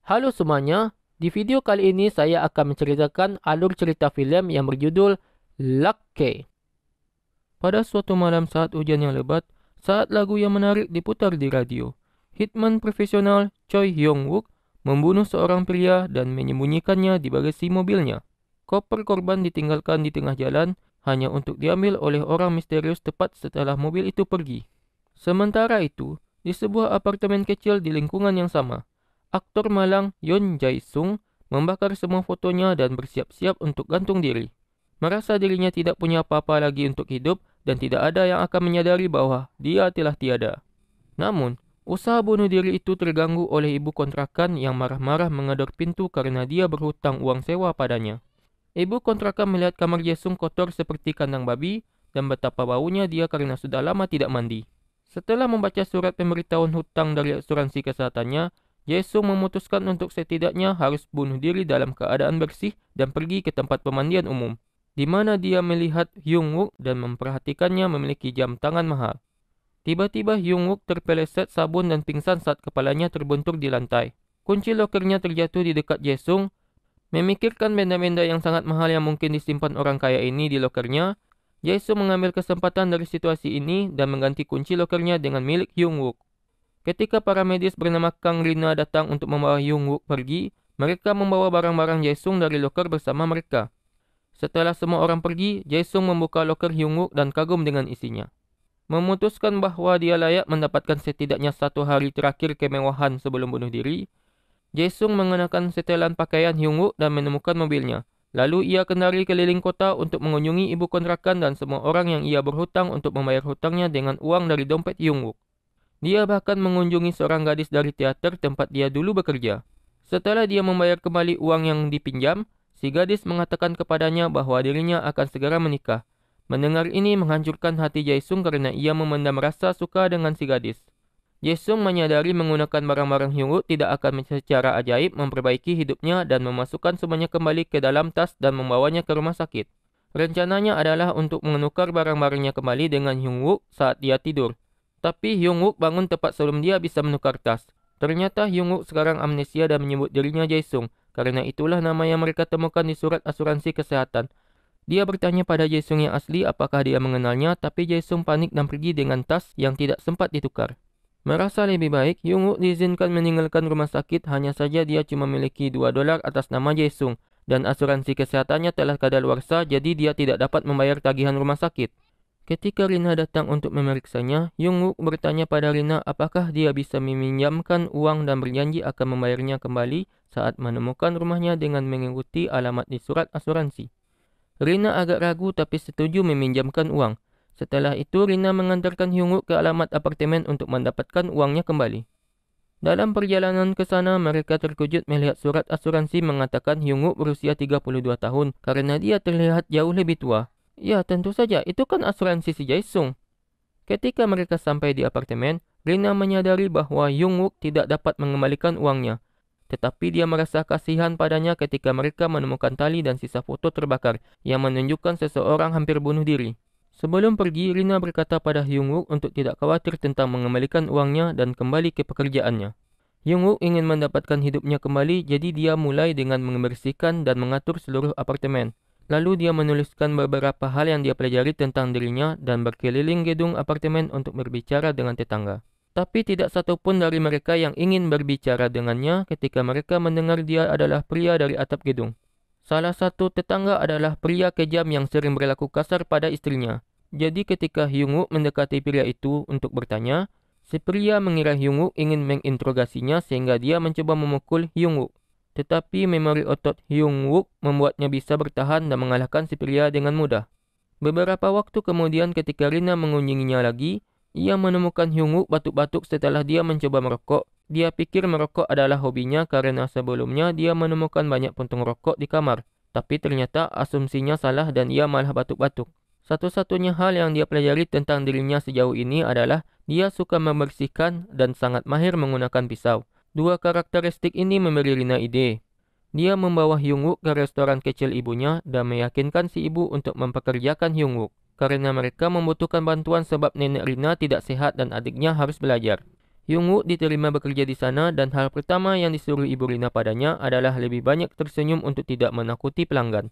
Halo semuanya, di video kali ini saya akan menceritakan alur cerita filem yang berjudul Lucky. Pada suatu malam saat hujan yang lebat, saat lagu yang menarik diputar di radio, hitman profesional Choi Hyung-wook membunuh seorang pria dan menyembunyikannya di bagasi mobilnya. Koper korban ditinggalkan di tengah jalan hanya untuk diambil oleh orang misterius tepat setelah mobil itu pergi. Sementara itu, di sebuah apartemen kecil di lingkungan yang sama, aktor malang Yoon Jae-sung membakar semua fotonya dan bersiap-siap untuk gantung diri. Merasa dirinya tidak punya apa-apa lagi untuk hidup dan tidak ada yang akan menyadari bahwa dia telah tiada. Namun, usaha bunuh diri itu terganggu oleh ibu kontrakan yang marah-marah mengador pintu karena dia berhutang uang sewa padanya. Ibu kontrakan melihat kamar Jae-sung kotor seperti kandang babi dan betapa baunya dia karena sudah lama tidak mandi. Setelah membaca surat pemberitahuan hutang dari asuransi kesehatannya, Jae-sung memutuskan untuk setidaknya harus bunuh diri dalam keadaan bersih dan pergi ke tempat pemandian umum, di mana dia melihat Hyung-wook dan memperhatikannya memiliki jam tangan mahal. Tiba-tiba Hyung-wook terpeleset sabun dan pingsan saat kepalanya terbentur di lantai. Kunci lokernya terjatuh di dekat Jae-sung. Memikirkan benda-benda yang sangat mahal yang mungkin disimpan orang kaya ini di lokernya, Jae-sung mengambil kesempatan dari situasi ini dan mengganti kunci lokernya dengan milik Hyung-wook. Ketika para medis bernama Kang Rina datang untuk membawa Hyung-wook pergi, mereka membawa barang-barang Jae-sung dari loker bersama mereka. Setelah semua orang pergi, Jae-sung membuka loker Hyung-wook dan kagum dengan isinya. Memutuskan bahwa dia layak mendapatkan setidaknya 1 hari terakhir kemewahan sebelum bunuh diri, Jae-sung mengenakan setelan pakaian Hyung-wook dan menemukan mobilnya. Lalu ia kendari keliling kota untuk mengunjungi ibu kontrakan dan semua orang yang ia berhutang untuk membayar hutangnya dengan uang dari dompet Hyung-wook. Dia bahkan mengunjungi seorang gadis dari teater tempat dia dulu bekerja. Setelah dia membayar kembali uang yang dipinjam, si gadis mengatakan kepadanya bahwa dirinya akan segera menikah. Mendengar ini menghancurkan hati Jae-sung karena ia memendam rasa suka dengan si gadis. Jae-sung menyadari menggunakan barang-barang Hyung-wook tidak akan secara ajaib memperbaiki hidupnya dan memasukkan semuanya kembali ke dalam tas dan membawanya ke rumah sakit. Rencananya adalah untuk menukar barang-barangnya kembali dengan Hyung-wook saat dia tidur. Tapi Hyung-wook bangun tepat sebelum dia bisa menukar tas. Ternyata Hyung-wook sekarang amnesia dan menyebut dirinya Jae-sung. Karena itulah nama yang mereka temukan di surat asuransi kesehatan. Dia bertanya pada Jae-sung yang asli apakah dia mengenalnya, tapi Jae-sung panik dan pergi dengan tas yang tidak sempat ditukar. Merasa lebih baik, Hyung-wook diizinkan meninggalkan rumah sakit, hanya saja dia cuma memiliki $2 atas nama Jae-sung. Dan asuransi kesehatannya telah kadaluarsa, jadi dia tidak dapat membayar tagihan rumah sakit. Ketika Rina datang untuk memeriksanya, Hyung-wook bertanya pada Rina apakah dia bisa meminjamkan uang dan berjanji akan membayarnya kembali saat menemukan rumahnya dengan mengikuti alamat di surat asuransi. Rina agak ragu tapi setuju meminjamkan uang. Setelah itu, Rina mengantarkan Hyung-wook ke alamat apartemen untuk mendapatkan uangnya kembali. Dalam perjalanan ke sana, mereka terkejut melihat surat asuransi mengatakan Hyung-wook berusia 32 tahun karena dia terlihat jauh lebih tua. Ya, tentu saja, itu kan asuransi si Jae-sung. Ketika mereka sampai di apartemen, Rina menyadari bahwa Hyung-wook tidak dapat mengembalikan uangnya. Tetapi dia merasa kasihan padanya ketika mereka menemukan tali dan sisa foto terbakar yang menunjukkan seseorang hampir bunuh diri. Sebelum pergi, Rina berkata pada Hyung-wook untuk tidak khawatir tentang mengembalikan uangnya dan kembali ke pekerjaannya. Hyung-wook ingin mendapatkan hidupnya kembali, jadi dia mulai dengan membersihkan dan mengatur seluruh apartemen. Lalu dia menuliskan beberapa hal yang dia pelajari tentang dirinya dan berkeliling gedung apartemen untuk berbicara dengan tetangga. Tapi tidak satu pun dari mereka yang ingin berbicara dengannya ketika mereka mendengar dia adalah pria dari atap gedung. Salah satu tetangga adalah pria kejam yang sering berlaku kasar pada istrinya. Jadi ketika Hyung-wook mendekati pria itu untuk bertanya, si pria mengira Hyung-wook ingin menginterogasinya sehingga dia mencoba memukul Hyung-wook. Tetapi memori otot Hyung-wook membuatnya bisa bertahan dan mengalahkan si pria dengan mudah. Beberapa waktu kemudian ketika Rina mengunjunginya lagi, ia menemukan Hyung-wook batuk-batuk setelah dia mencoba merokok. Dia pikir merokok adalah hobinya karena sebelumnya dia menemukan banyak puntung rokok di kamar. Tapi ternyata asumsinya salah dan ia malah batuk-batuk. Satu-satunya hal yang dia pelajari tentang dirinya sejauh ini adalah dia suka membersihkan dan sangat mahir menggunakan pisau. Dua karakteristik ini memberi Rina ide. Dia membawa Hyung-wook ke restoran kecil ibunya dan meyakinkan si ibu untuk mempekerjakan Hyung-wook. Karena mereka membutuhkan bantuan sebab nenek Rina tidak sehat dan adiknya harus belajar. Jung-wook diterima bekerja di sana dan hal pertama yang disuruh Ibu Rina padanya adalah lebih banyak tersenyum untuk tidak menakuti pelanggan.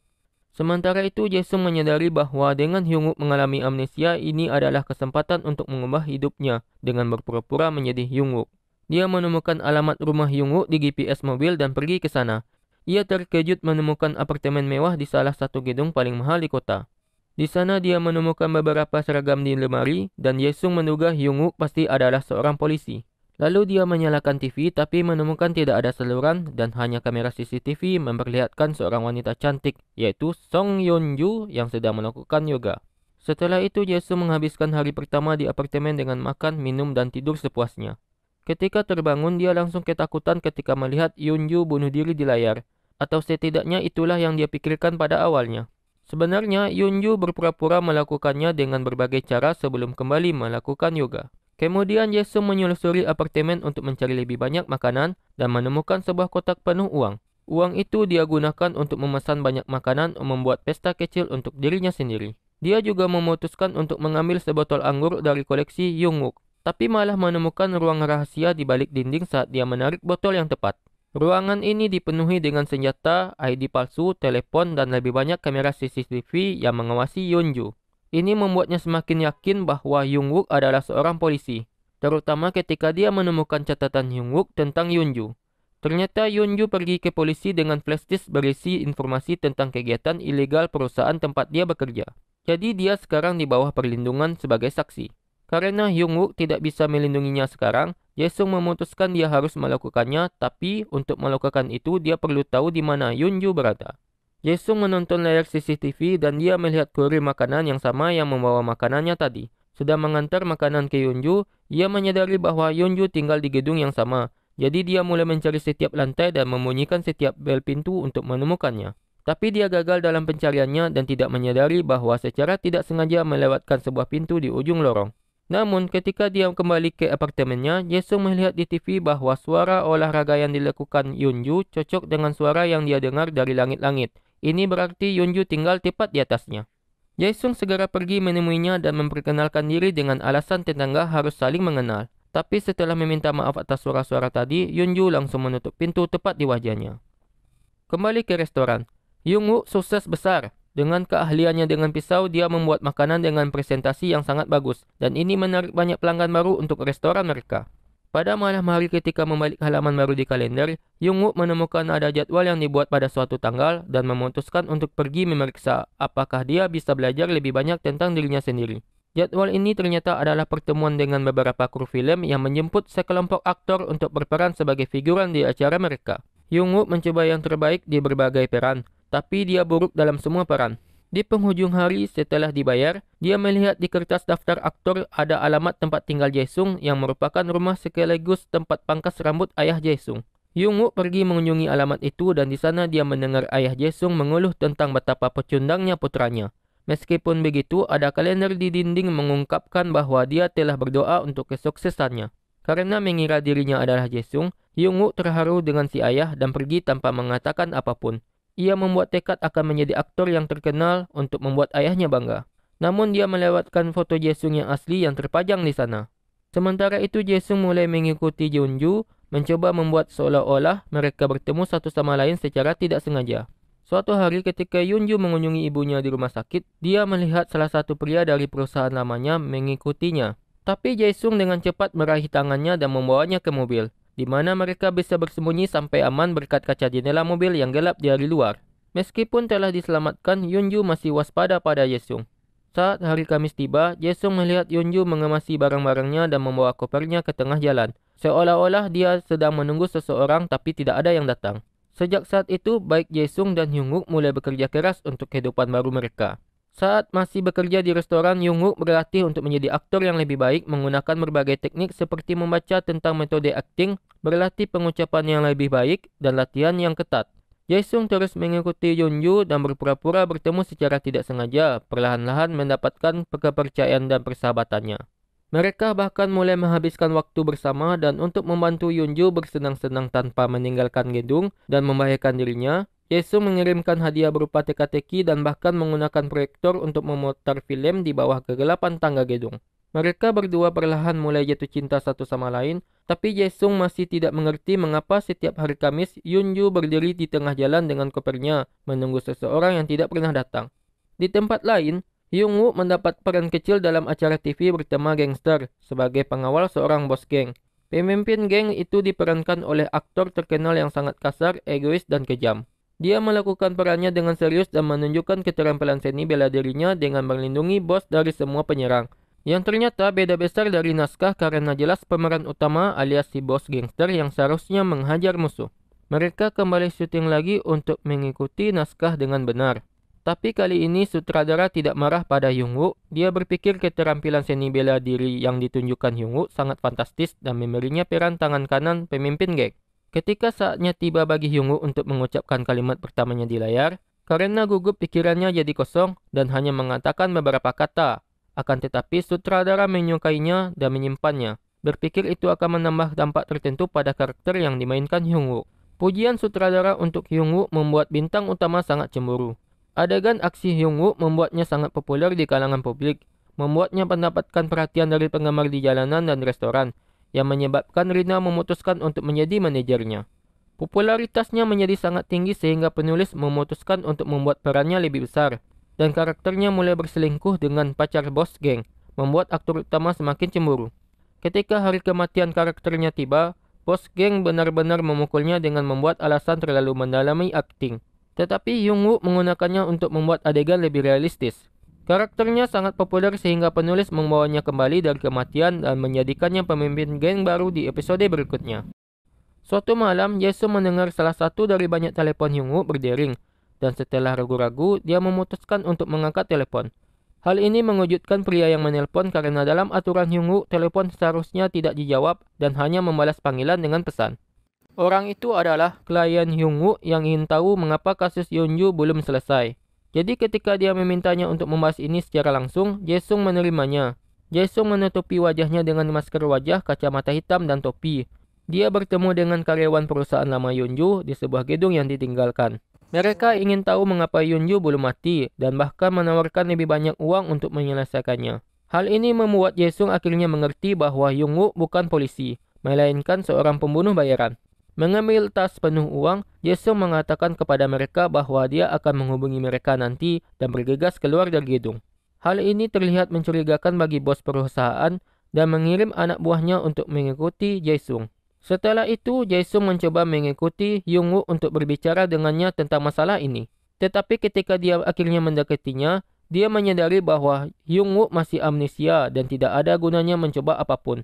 Sementara itu, Jae-sung menyadari bahwa dengan Hyung-wook mengalami amnesia, ini adalah kesempatan untuk mengubah hidupnya dengan berpura-pura menjadi Hyung-wook. Dia menemukan alamat rumah Hyung-wook di GPS mobil dan pergi ke sana. Ia terkejut menemukan apartemen mewah di salah satu gedung paling mahal di kota. Di sana dia menemukan beberapa seragam di lemari dan Jae-sung menduga Hyung-wook pasti adalah seorang polisi. Lalu dia menyalakan TV tapi menemukan tidak ada saluran dan hanya kamera CCTV memperlihatkan seorang wanita cantik yaitu Song Yeon-ju yang sedang melakukan yoga. Setelah itu Jae-sung menghabiskan hari pertama di apartemen dengan makan, minum dan tidur sepuasnya. Ketika terbangun dia langsung ketakutan ketika melihat Yeon-ju bunuh diri di layar. Atau setidaknya itulah yang dia pikirkan pada awalnya. Sebenarnya Yeon-ju berpura-pura melakukannya dengan berbagai cara sebelum kembali melakukan yoga. Kemudian Jae-sung menyelusuri apartemen untuk mencari lebih banyak makanan dan menemukan sebuah kotak penuh uang. Uang itu dia gunakan untuk memesan banyak makanan dan membuat pesta kecil untuk dirinya sendiri. Dia juga memutuskan untuk mengambil sebotol anggur dari koleksi Jung-wook, tapi malah menemukan ruang rahasia di balik dinding saat dia menarik botol yang tepat. Ruangan ini dipenuhi dengan senjata, ID palsu, telepon, dan lebih banyak kamera CCTV yang mengawasi Yeon-ju. Ini membuatnya semakin yakin bahwa Jung-wook adalah seorang polisi, terutama ketika dia menemukan catatan Jung-wook tentang Yeon-ju. Ternyata Yeon-ju pergi ke polisi dengan flash disk berisi informasi tentang kegiatan ilegal perusahaan tempat dia bekerja. Jadi dia sekarang di bawah perlindungan sebagai saksi. Karena Jung-wook tidak bisa melindunginya sekarang, Jae-sung memutuskan dia harus melakukannya, tapi untuk melakukan itu dia perlu tahu di mana Yeon-ju berada. Jae-sung menonton layar CCTV dan dia melihat kurir makanan yang sama yang membawa makanannya tadi. Sedang mengantar makanan ke Yeon-ju, ia menyadari bahwa Yeon-ju tinggal di gedung yang sama. Jadi dia mulai mencari setiap lantai dan membunyikan setiap bel pintu untuk menemukannya. Tapi dia gagal dalam pencariannya dan tidak menyadari bahwa secara tidak sengaja melewatkan sebuah pintu di ujung lorong. Namun ketika dia kembali ke apartemennya, Jae-sung melihat di TV bahwa suara olahraga yang dilakukan Yeon-ju cocok dengan suara yang dia dengar dari langit-langit. Ini berarti Yeon-ju tinggal tepat di atasnya. Jae-sung segera pergi menemuinya dan memperkenalkan diri dengan alasan tetangga harus saling mengenal. Tapi setelah meminta maaf atas suara-suara tadi, Yeon-ju langsung menutup pintu tepat di wajahnya. Kembali ke restoran. Jung-wook sukses besar. Dengan keahliannya dengan pisau, dia membuat makanan dengan presentasi yang sangat bagus. Dan ini menarik banyak pelanggan baru untuk restoran mereka. Pada malam hari ketika membalik halaman baru di kalender, Jung-wook menemukan ada jadwal yang dibuat pada suatu tanggal dan memutuskan untuk pergi memeriksa apakah dia bisa belajar lebih banyak tentang dirinya sendiri. Jadwal ini ternyata adalah pertemuan dengan beberapa kru film yang menjemput sekelompok aktor untuk berperan sebagai figuran di acara mereka. Jung-wook mencoba yang terbaik di berbagai peran, tapi dia buruk dalam semua peran. Di penghujung hari setelah dibayar, dia melihat di kertas daftar aktor ada alamat tempat tinggal Jae-sung yang merupakan rumah sekaligus tempat pangkas rambut ayah Jae-sung. Jung-wook pergi mengunjungi alamat itu dan di sana dia mendengar ayah Jae-sung mengeluh tentang betapa pecundangnya putranya. Meskipun begitu, ada kalender di dinding mengungkapkan bahwa dia telah berdoa untuk kesuksesannya. Karena mengira dirinya adalah Jae-sung, Jung-wook terharu dengan si ayah dan pergi tanpa mengatakan apapun. Ia membuat tekad akan menjadi aktor yang terkenal untuk membuat ayahnya bangga. Namun dia melewatkan foto Jae-sung yang asli yang terpajang di sana. Sementara itu Jae-sung mulai mengikuti Yeon-ju, mencoba membuat seolah-olah mereka bertemu satu sama lain secara tidak sengaja. Suatu hari ketika Yeon-ju mengunjungi ibunya di rumah sakit, dia melihat salah satu pria dari perusahaan lamanya mengikutinya. Tapi Jae-sung dengan cepat meraih tangannya dan membawanya ke mobil, di mana mereka bisa bersembunyi sampai aman berkat kaca jendela mobil yang gelap dari luar. Meskipun telah diselamatkan, Yeon-ju masih waspada pada Jae-sung. Saat hari Kamis tiba, Jae-sung melihat Yeon-ju mengemasi barang-barangnya dan membawa kopernya ke tengah jalan. Seolah-olah dia sedang menunggu seseorang tapi tidak ada yang datang. Sejak saat itu, baik Jae-sung dan Jung-wook mulai bekerja keras untuk kehidupan baru mereka. Saat masih bekerja di restoran, Jung-wook berlatih untuk menjadi aktor yang lebih baik menggunakan berbagai teknik seperti membaca tentang metode akting, berlatih pengucapan yang lebih baik, dan latihan yang ketat. Jae-sung terus mengikuti Yeon-ju dan berpura-pura bertemu secara tidak sengaja, perlahan-lahan mendapatkan kepercayaan dan persahabatannya. Mereka bahkan mulai menghabiskan waktu bersama dan untuk membantu Yeon-ju bersenang-senang tanpa meninggalkan gedung dan membahayakan dirinya, Jae-sung mengirimkan hadiah berupa teka-teki dan bahkan menggunakan proyektor untuk memutar film di bawah kegelapan tangga gedung. Mereka berdua perlahan mulai jatuh cinta satu sama lain, tapi Jae-sung masih tidak mengerti mengapa setiap hari Kamis Yoon-ju berdiri di tengah jalan dengan kopernya, menunggu seseorang yang tidak pernah datang. Di tempat lain, Young-woo mendapat peran kecil dalam acara TV bertema gangster sebagai pengawal seorang bos geng. Pemimpin geng itu diperankan oleh aktor terkenal yang sangat kasar, egois, dan kejam. Dia melakukan perannya dengan serius dan menunjukkan keterampilan seni bela dirinya dengan melindungi bos dari semua penyerang. Yang ternyata beda besar dari naskah karena jelas pemeran utama alias si bos gangster yang seharusnya menghajar musuh. Mereka kembali syuting lagi untuk mengikuti naskah dengan benar. Tapi kali ini sutradara tidak marah pada Young-woo. Dia berpikir keterampilan seni bela diri yang ditunjukkan Young-woo sangat fantastis dan memberinya peran tangan kanan pemimpin geng. Ketika saatnya tiba bagi Young-woo untuk mengucapkan kalimat pertamanya di layar, karena gugup pikirannya jadi kosong dan hanya mengatakan beberapa kata. Akan tetapi sutradara menyukainya dan menyimpannya. Berpikir itu akan menambah dampak tertentu pada karakter yang dimainkan Young-woo. Pujian sutradara untuk Young-woo membuat bintang utama sangat cemburu. Adegan aksi Young-woo membuatnya sangat populer di kalangan publik, membuatnya mendapatkan perhatian dari penggemar di jalanan dan restoran, yang menyebabkan Rina memutuskan untuk menjadi manajernya. Popularitasnya menjadi sangat tinggi sehingga penulis memutuskan untuk membuat perannya lebih besar, dan karakternya mulai berselingkuh dengan pacar bos geng, membuat aktor utama semakin cemburu. Ketika hari kematian karakternya tiba, bos geng benar-benar memukulnya dengan membuat alasan terlalu mendalami akting. Tetapi Young-woo menggunakannya untuk membuat adegan lebih realistis. Karakternya sangat populer sehingga penulis membawanya kembali dari kematian dan menjadikannya pemimpin geng baru di episode berikutnya. Suatu malam, Jae-sung mendengar salah satu dari banyak telepon Young-woo berdering, dan setelah ragu-ragu, dia memutuskan untuk mengangkat telepon. Hal ini mengejutkan pria yang menelpon karena dalam aturan Young-woo, telepon seharusnya tidak dijawab dan hanya membalas panggilan dengan pesan. Orang itu adalah klien Young-woo yang ingin tahu mengapa kasus Yeonju belum selesai. Jadi ketika dia memintanya untuk membahas ini secara langsung, Jae-sung menerimanya. Jae-sung menutupi wajahnya dengan masker wajah, kacamata hitam, dan topi. Dia bertemu dengan karyawan perusahaan lama Yeonju di sebuah gedung yang ditinggalkan. Mereka ingin tahu mengapa Yeonju belum mati dan bahkan menawarkan lebih banyak uang untuk menyelesaikannya. Hal ini membuat Jae-sung akhirnya mengerti bahwa Young-woo bukan polisi, melainkan seorang pembunuh bayaran. Mengambil tas penuh uang, Jae-sung mengatakan kepada mereka bahwa dia akan menghubungi mereka nanti dan bergegas keluar dari gedung. Hal ini terlihat mencurigakan bagi bos perusahaan dan mengirim anak buahnya untuk mengikuti Jae-sung. Setelah itu, Jae-sung mencoba mengikuti Young-woo untuk berbicara dengannya tentang masalah ini. Tetapi ketika dia akhirnya mendekatinya, dia menyadari bahwa Young-woo masih amnesia dan tidak ada gunanya mencoba apapun.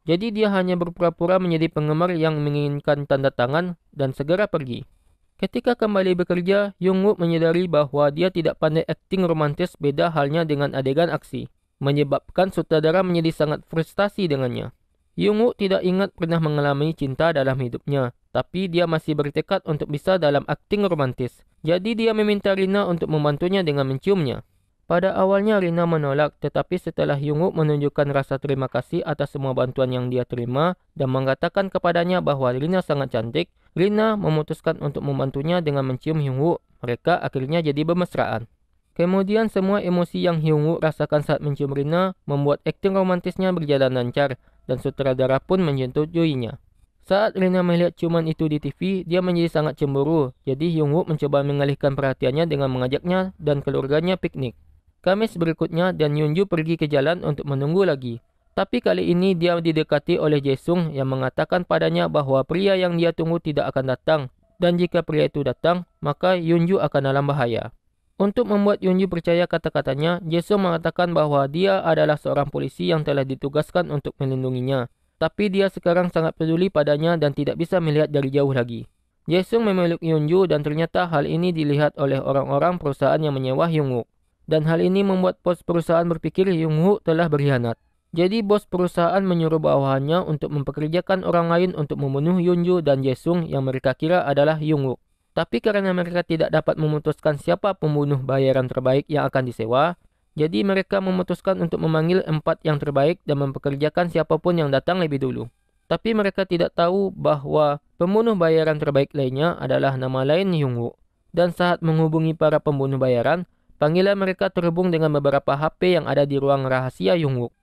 Jadi dia hanya berpura-pura menjadi penggemar yang menginginkan tanda tangan dan segera pergi. Ketika kembali bekerja, Young-woo menyadari bahwa dia tidak pandai akting romantis, beda halnya dengan adegan aksi, menyebabkan sutradara menjadi sangat frustasi dengannya. Young-woo tidak ingat pernah mengalami cinta dalam hidupnya, tapi dia masih bertekad untuk bisa dalam akting romantis. Jadi dia meminta Rina untuk membantunya dengan menciumnya. Pada awalnya Rina menolak, tetapi setelah Young-woo menunjukkan rasa terima kasih atas semua bantuan yang dia terima dan mengatakan kepadanya bahwa Rina sangat cantik, Rina memutuskan untuk membantunya dengan mencium Young-woo. Mereka akhirnya jadi bermesraan. Kemudian semua emosi yang Young-woo rasakan saat mencium Rina membuat akting romantisnya berjalan lancar dan sutradara pun menyetujuinya. Saat Rina melihat ciuman itu di TV, dia menjadi sangat cemburu. Jadi Young-woo mencoba mengalihkan perhatiannya dengan mengajaknya dan keluarganya piknik. Kamis berikutnya dan Yeonju pergi ke jalan untuk menunggu lagi. Tapi kali ini dia didekati oleh Jae-sung yang mengatakan padanya bahwa pria yang dia tunggu tidak akan datang. Dan jika pria itu datang, maka Yeonju akan dalam bahaya. Untuk membuat Yeonju percaya kata-katanya, Jae-sung mengatakan bahwa dia adalah seorang polisi yang telah ditugaskan untuk melindunginya. Tapi dia sekarang sangat peduli padanya dan tidak bisa melihat dari jauh lagi. Jae-sung memeluk Yeonju dan ternyata hal ini dilihat oleh orang-orang perusahaan yang menyewa Young-woo. Dan hal ini membuat bos perusahaan berpikir Young-woo telah berkhianat. Jadi bos perusahaan menyuruh bawahannya untuk mempekerjakan orang lain untuk membunuh Yeonju dan Jae-sung yang mereka kira adalah Young-woo. Tapi karena mereka tidak dapat memutuskan siapa pembunuh bayaran terbaik yang akan disewa, jadi mereka memutuskan untuk memanggil 4 yang terbaik dan mempekerjakan siapapun yang datang lebih dulu. Tapi mereka tidak tahu bahwa pembunuh bayaran terbaik lainnya adalah nama lain Young-woo. Dan saat menghubungi para pembunuh bayaran, panggilan mereka terhubung dengan beberapa HP yang ada di ruang rahasia Young-woo.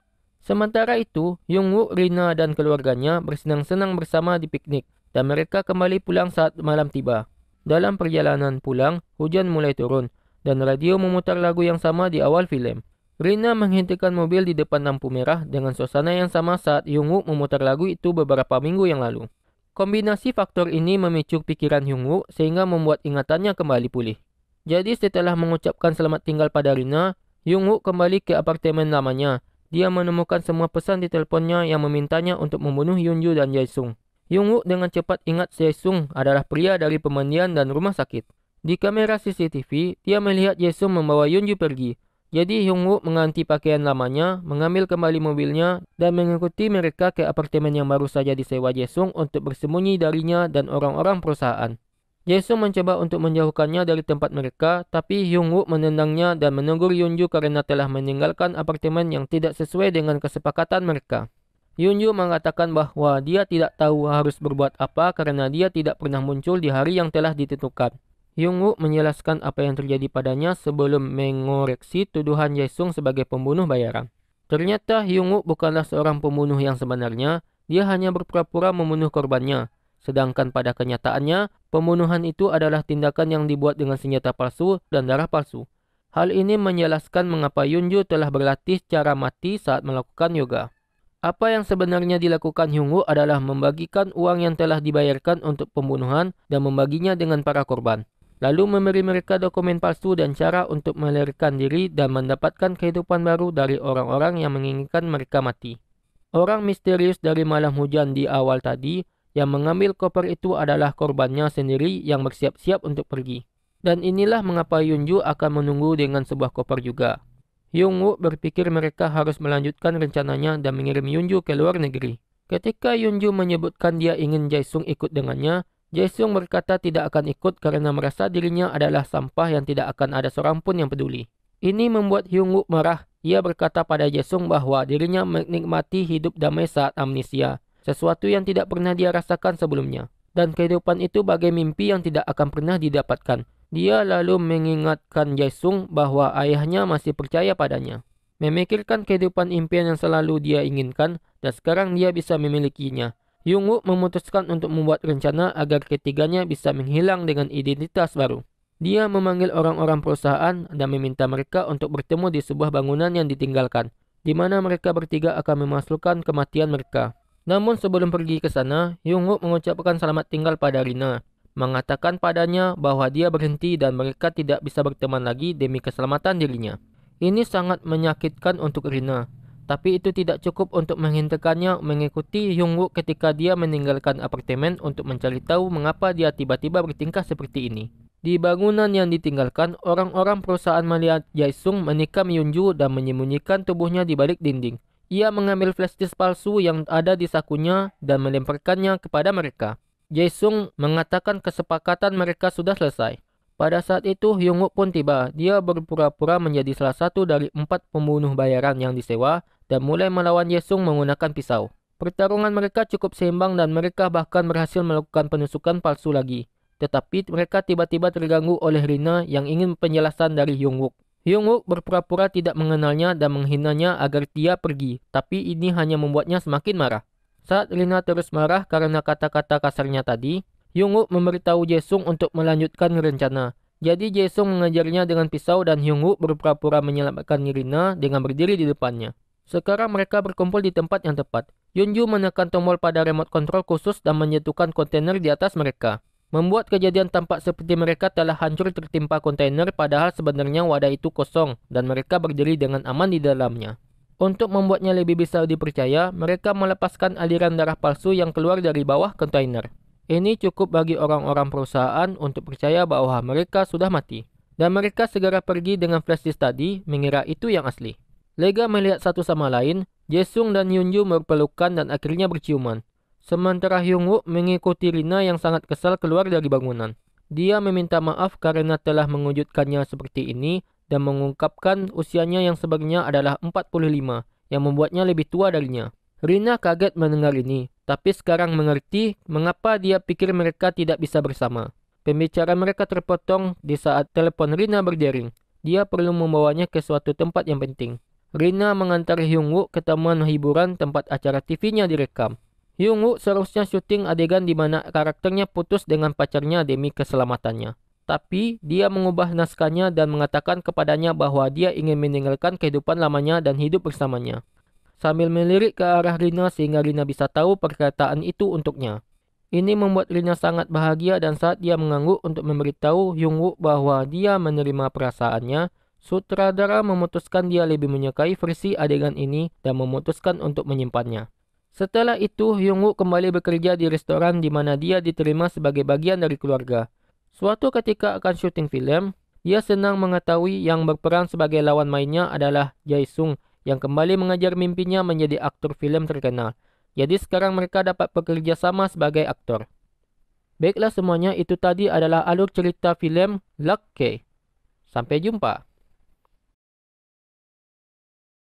Sementara itu, Yung-woo, Rina, dan keluarganya bersenang-senang bersama di piknik dan mereka kembali pulang saat malam tiba. Dalam perjalanan pulang, hujan mulai turun dan radio memutar lagu yang sama di awal filem. Rina menghentikan mobil di depan lampu merah dengan suasana yang sama saat Yung-woo memutar lagu itu beberapa minggu yang lalu. Kombinasi faktor ini memicu pikiran Yung-woo sehingga membuat ingatannya kembali pulih. Jadi setelah mengucapkan selamat tinggal pada Rina, Yung-woo kembali ke apartemen lamanya. Dia menemukan semua pesan di teleponnya yang memintanya untuk membunuh Yoon-ju dan Jae-sung. Yung-woo dengan cepat ingat Jae-sung adalah pria dari pemandian dan rumah sakit. Di kamera CCTV, dia melihat Jae-sung membawa Yoon-ju pergi. Jadi Yung-woo mengganti pakaian lamanya, mengambil kembali mobilnya, dan mengikuti mereka ke apartemen yang baru saja disewa Jae-sung untuk bersembunyi darinya dan orang-orang perusahaan. Jae-sung mencoba untuk menjauhkannya dari tempat mereka, tapi Yung-woo menendangnya dan menegur Yoon-ju karena telah meninggalkan apartemen yang tidak sesuai dengan kesepakatan mereka. Yoon-ju mengatakan bahwa dia tidak tahu harus berbuat apa karena dia tidak pernah muncul di hari yang telah ditentukan. Yung-woo menjelaskan apa yang terjadi padanya sebelum mengoreksi tuduhan Jae-sung sebagai pembunuh bayaran. Ternyata Yung-woo bukanlah seorang pembunuh yang sebenarnya, dia hanya berpura-pura membunuh korbannya. Sedangkan pada kenyataannya, pembunuhan itu adalah tindakan yang dibuat dengan senjata palsu dan darah palsu. Hal ini menjelaskan mengapa Yoon-ju telah berlatih cara mati saat melakukan yoga. Apa yang sebenarnya dilakukan Yung-woo adalah membagikan uang yang telah dibayarkan untuk pembunuhan dan membaginya dengan para korban. Lalu memberi mereka dokumen palsu dan cara untuk melarikan diri dan mendapatkan kehidupan baru dari orang-orang yang menginginkan mereka mati. Orang misterius dari malam hujan di awal tadi yang mengambil koper itu adalah korbannya sendiri yang bersiap-siap untuk pergi. Dan inilah mengapa Yoon-ju akan menunggu dengan sebuah koper juga. Yung-woo berpikir mereka harus melanjutkan rencananya dan mengirim Yoon-ju ke luar negeri. Ketika Yoon-ju menyebutkan dia ingin Jae-sung ikut dengannya, Jae-sung berkata tidak akan ikut karena merasa dirinya adalah sampah yang tidak akan ada seorang pun yang peduli. Ini membuat Yung-woo marah. Ia berkata pada Jae-sung bahwa dirinya menikmati hidup damai saat amnesia, sesuatu yang tidak pernah dia rasakan sebelumnya. Dan kehidupan itu bagai mimpi yang tidak akan pernah didapatkan. Dia lalu mengingatkan Jae-sung bahwa ayahnya masih percaya padanya. Memikirkan kehidupan impian yang selalu dia inginkan dan sekarang dia bisa memilikinya. Yung-woo memutuskan untuk membuat rencana agar ketiganya bisa menghilang dengan identitas baru. Dia memanggil orang-orang perusahaan dan meminta mereka untuk bertemu di sebuah bangunan yang ditinggalkan, di mana mereka bertiga akan memasukkan kematian mereka. Namun sebelum pergi ke sana, Yung-woo mengucapkan selamat tinggal pada Rina, mengatakan padanya bahwa dia berhenti dan mereka tidak bisa berteman lagi demi keselamatan dirinya. Ini sangat menyakitkan untuk Rina. Tapi itu tidak cukup untuk menghentikannya mengikuti Yung-woo ketika dia meninggalkan apartemen untuk mencari tahu mengapa dia tiba-tiba bertingkah seperti ini. Di bangunan yang ditinggalkan, orang-orang perusahaan melihat Jae-sung menikam Yoon-ju dan menyembunyikan tubuhnya di balik dinding. Ia mengambil flash disk palsu yang ada di sakunya dan melemparkannya kepada mereka. Jae-sung mengatakan kesepakatan mereka sudah selesai. Pada saat itu, Yung-woo pun tiba. Dia berpura-pura menjadi salah satu dari 4 pembunuh bayaran yang disewa dan mulai melawan Jae-sung menggunakan pisau. Pertarungan mereka cukup seimbang dan mereka bahkan berhasil melakukan penusukan palsu lagi. Tetapi mereka tiba-tiba terganggu oleh Rina yang ingin penjelasan dari Yung-woo. Yung-woo berpura-pura tidak mengenalnya dan menghinanya agar dia pergi, tapi ini hanya membuatnya semakin marah. Saat Rina terus marah karena kata-kata kasarnya tadi, Yung-woo memberitahu Jae-sung untuk melanjutkan rencana. Jadi Jae-sung mengejarnya dengan pisau dan Yung-woo berpura-pura menyelamatkan Rina dengan berdiri di depannya. Sekarang mereka berkumpul di tempat yang tepat. Yoon-ju menekan tombol pada remote control khusus dan menjatuhkan kontainer di atas mereka. Membuat kejadian tampak seperti mereka telah hancur tertimpa kontainer padahal sebenarnya wadah itu kosong dan mereka berdiri dengan aman di dalamnya. Untuk membuatnya lebih bisa dipercaya, mereka melepaskan aliran darah palsu yang keluar dari bawah kontainer. Ini cukup bagi orang-orang perusahaan untuk percaya bahwa mereka sudah mati. Dan mereka segera pergi dengan flash disk tadi mengira itu yang asli. Lega melihat satu sama lain, Jae-sung dan Yoon-ju berpelukan dan akhirnya berciuman. Sementara Yung-woo mengikuti Rina yang sangat kesal keluar dari bangunan. Dia meminta maaf karena telah mengejutkannya seperti ini dan mengungkapkan usianya yang sebenarnya adalah 45, yang membuatnya lebih tua darinya. Rina kaget mendengar ini, tapi sekarang mengerti mengapa dia pikir mereka tidak bisa bersama. Pembicaraan mereka terpotong di saat telepon Rina berdering. Dia perlu membawanya ke suatu tempat yang penting. Rina mengantar Hyung-wook ke taman hiburan tempat acara TV-nya direkam. Hyung-wook seharusnya syuting adegan di mana karakternya putus dengan pacarnya demi keselamatannya. Tapi, dia mengubah naskahnya dan mengatakan kepadanya bahwa dia ingin meninggalkan kehidupan lamanya dan hidup bersamanya. Sambil melirik ke arah Rina sehingga Rina bisa tahu perkataan itu untuknya. Ini membuat Rina sangat bahagia dan saat dia mengangguk untuk memberitahu Hyung-wook bahwa dia menerima perasaannya, sutradara memutuskan dia lebih menyukai versi adegan ini dan memutuskan untuk menyimpannya. Setelah itu, Hyung-wook kembali bekerja di restoran di mana dia diterima sebagai bagian dari keluarga. Suatu ketika akan syuting film, dia senang mengetahui yang berperan sebagai lawan mainnya adalah Jae-sung yang kembali mengejar mimpinya menjadi aktor film terkenal. Jadi sekarang mereka dapat bekerja sama sebagai aktor. Baiklah semuanya, itu tadi adalah alur cerita film Lucky. Sampai jumpa.